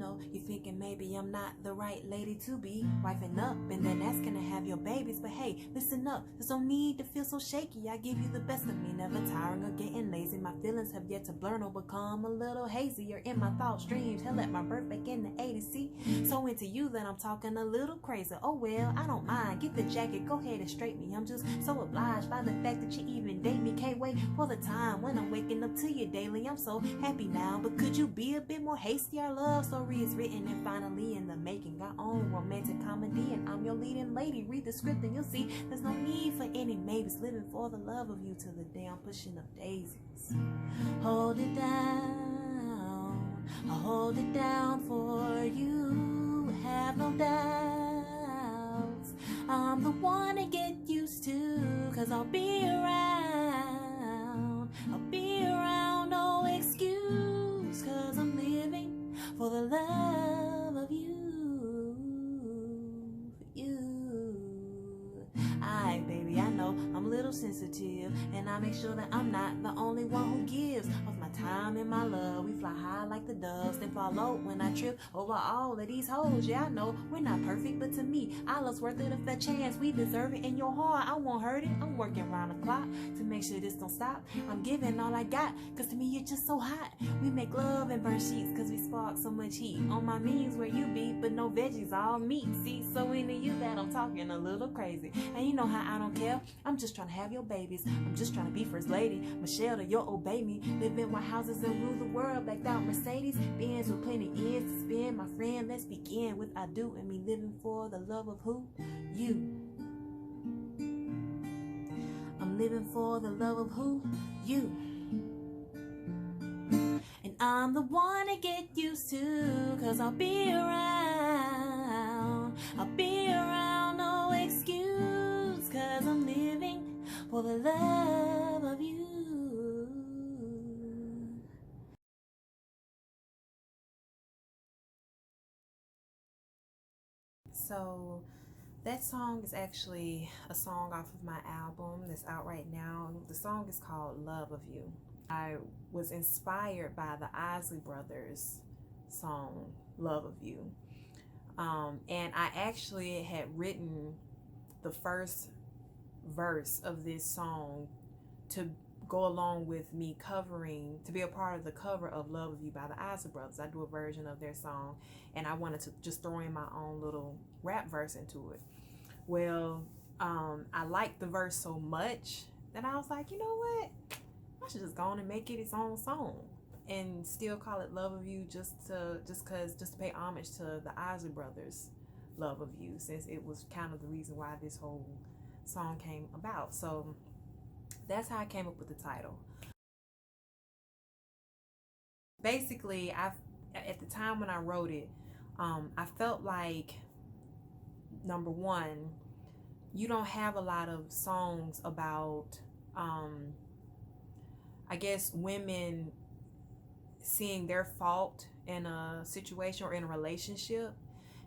know you're thinking maybe I'm not the right lady to be wifing up and then asking to have your babies. But hey, listen up, there's no need to feel so shaky. I give you the best of me, never tiring or getting lazy. My feelings have yet to blur or become a little hazy. You're in my thoughts, dreams, hell at my birth back in the 80s. See, so into you that I'm talking a little crazy. Oh well, I don't mind, get the jacket, go ahead and straight me. I'm just so obliged by the fact that you even date me. Can't wait for the time when I'm waking up to you daily. I'm so happy now, but could you be a bit more hasty? Our love story is written and finally in the making. Our own romantic comedy, and I'm your leading lady. Read the script and you'll see there's no need for any maybes. Living for the love of you till the day I'm pushing up daisies. Hold it down, I'll hold it down for you. Have no doubts, I'm the one to get used to, 'cause I'll be around, no excuse, 'cause I'm living for the love of you, Alright, baby, I know I'm a little sensitive, and I make sure that I'm not the only one who gives of my time and my love. We fly high like the doves, then fall low when I trip over all of these hoes. Yeah, I know we're not perfect, but to me, our love's worth it. If that chance we deserve it in your heart, I won't hurt it. I'm working round the clock to make sure this don't stop. I'm giving all I got, 'cause to me you're just so hot. We make love and burn sheets, 'cause we spark so much heat. On my means where you be, but no veggies, all meat. See, so into you that I'm talking a little crazy. And you know how I don't care, I'm just trying to have your babies. I'm just trying to be first lady, Michelle, to you'll obey me. Live in White Houses and rule the world, blacked out Mercedes Benz with plenty years to spend. My friend, let's begin with I do and me, living for the love of who? You. I'm living for the love of who? You. And I'm the one to get used to, 'cause I'll be around, no excuse, 'cause I'm living for the love of you. So that song is actually a song off of my album that's out right now. The song is called Love of You. I was inspired by the Isley Brothers song Love of You. And I actually had written the first verse of this song to go along with me covering, to be a part of the cover of Love of You by the Isley Brothers. I do a version of their song, and I wanted to just throw in my own little rap verse into it. Well, I liked the verse so much that I was like, you know what? I should just go on and make it its own song and still call it Love of You, just to pay homage to the Isley Brothers' Love of You, since it was kind of the reason why this whole song came about. So that's how I came up with the title. Basically, at the time when I wrote it, I felt like, number one, you don't have a lot of songs about I guess women seeing their fault in a situation or in a relationship,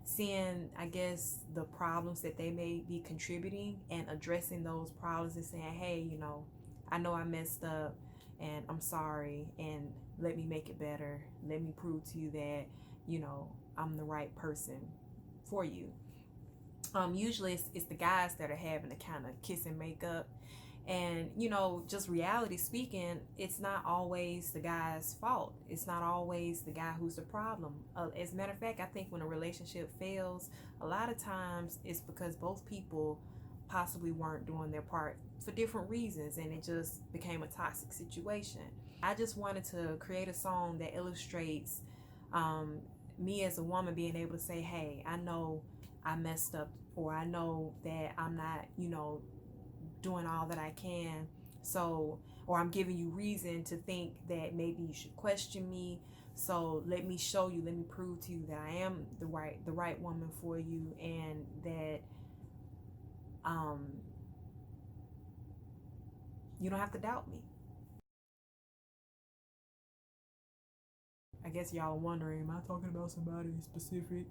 seeing, I guess, the problems that they may be contributing and addressing those problems and saying, hey, you know I messed up and I'm sorry, and let me make it better. Let me prove to you that, I'm the right person for you. Usually it's the guys that are having to kind of kiss and make up. And, just reality speaking, it's not always the guy's fault. It's not always the guy who's the problem. As a matter of fact, I think when a relationship fails, a lot of times it's because both people possibly weren't doing their part for different reasons, and it just became a toxic situation. I just wanted to create a song that illustrates me as a woman being able to say, hey, I know I messed up, or I know that I'm not, doing all that I can. So, or I'm giving you reason to think that maybe you should question me. So let me show you, let me prove to you that I am the right woman for you, and that you don't have to doubt me. I guess y'all are wondering, am I talking about somebody specific?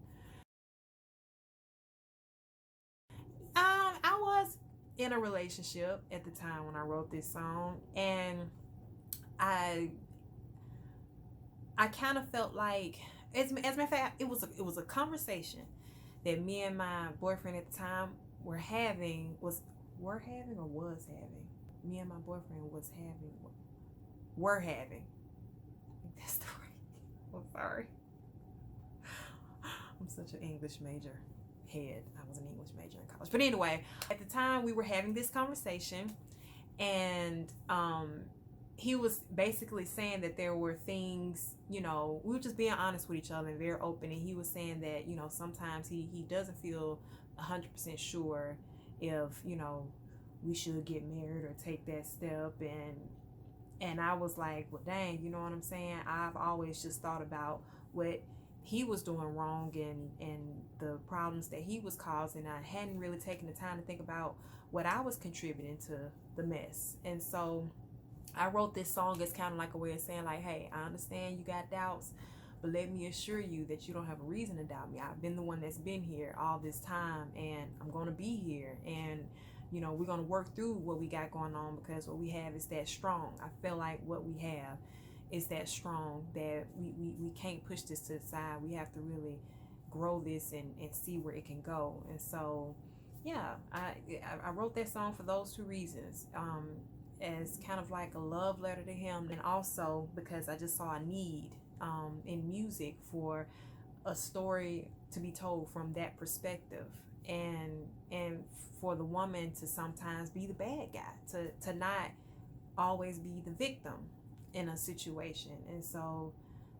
I was in a relationship at the time when I wrote this song, and I kind of felt like as a matter of fact, it was a conversation that me and my boyfriend at the time were having or was having. Me and my boyfriend were having. I think that's the right. I'm sorry. I'm such an English major head. I was an English major in college. But anyway, at the time we were having this conversation, and he was basically saying that there were things, we were just being honest with each other and very open. And he was saying that, sometimes he doesn't feel 100% sure if, we should get married or take that step. And I was like, well, dang, you know what I'm saying? I've always just thought about what he was doing wrong and the problems that he was causing. I hadn't really taken the time to think about what I was contributing to the mess. And so I wrote this song as kind of like a way of saying, like, hey, I understand you got doubts, but let me assure you that you don't have a reason to doubt me. I've been the one that's been here all this time, and I'm going to be here. And, we're going to work through what we got going on, because what we have is that strong. I feel like what we have is that strong that we can't push this to the side. We have to really grow this and see where it can go. And so, yeah, I wrote that song for those two reasons. As kind of like a love letter to him, and also because I just saw a need in music for a story to be told from that perspective, and for the woman to sometimes be the bad guy, to not always be the victim in a situation. And so,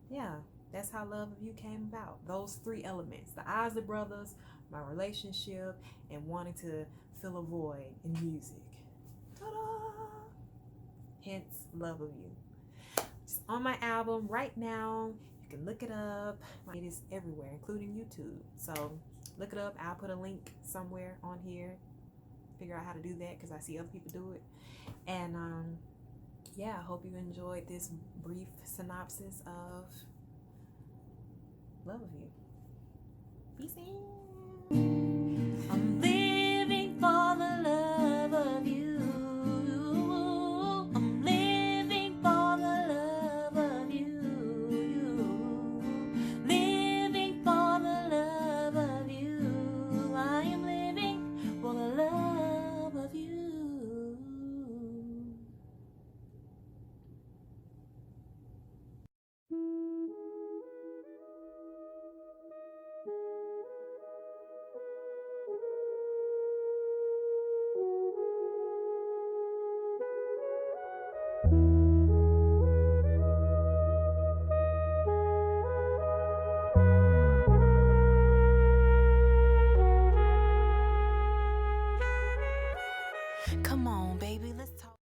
yeah, that's how Love of You came about. Those three elements: the Isley Brothers, my relationship, and wanting to fill a void in music. Ta-da! Hence Love of You. It's on my album right now. You can look it up. It is everywhere, including YouTube. So look it up. I'll put a link somewhere on here. Figure out how to do that, because I see other people do it. And yeah, I hope you enjoyed this brief synopsis of Love of You. Peace in.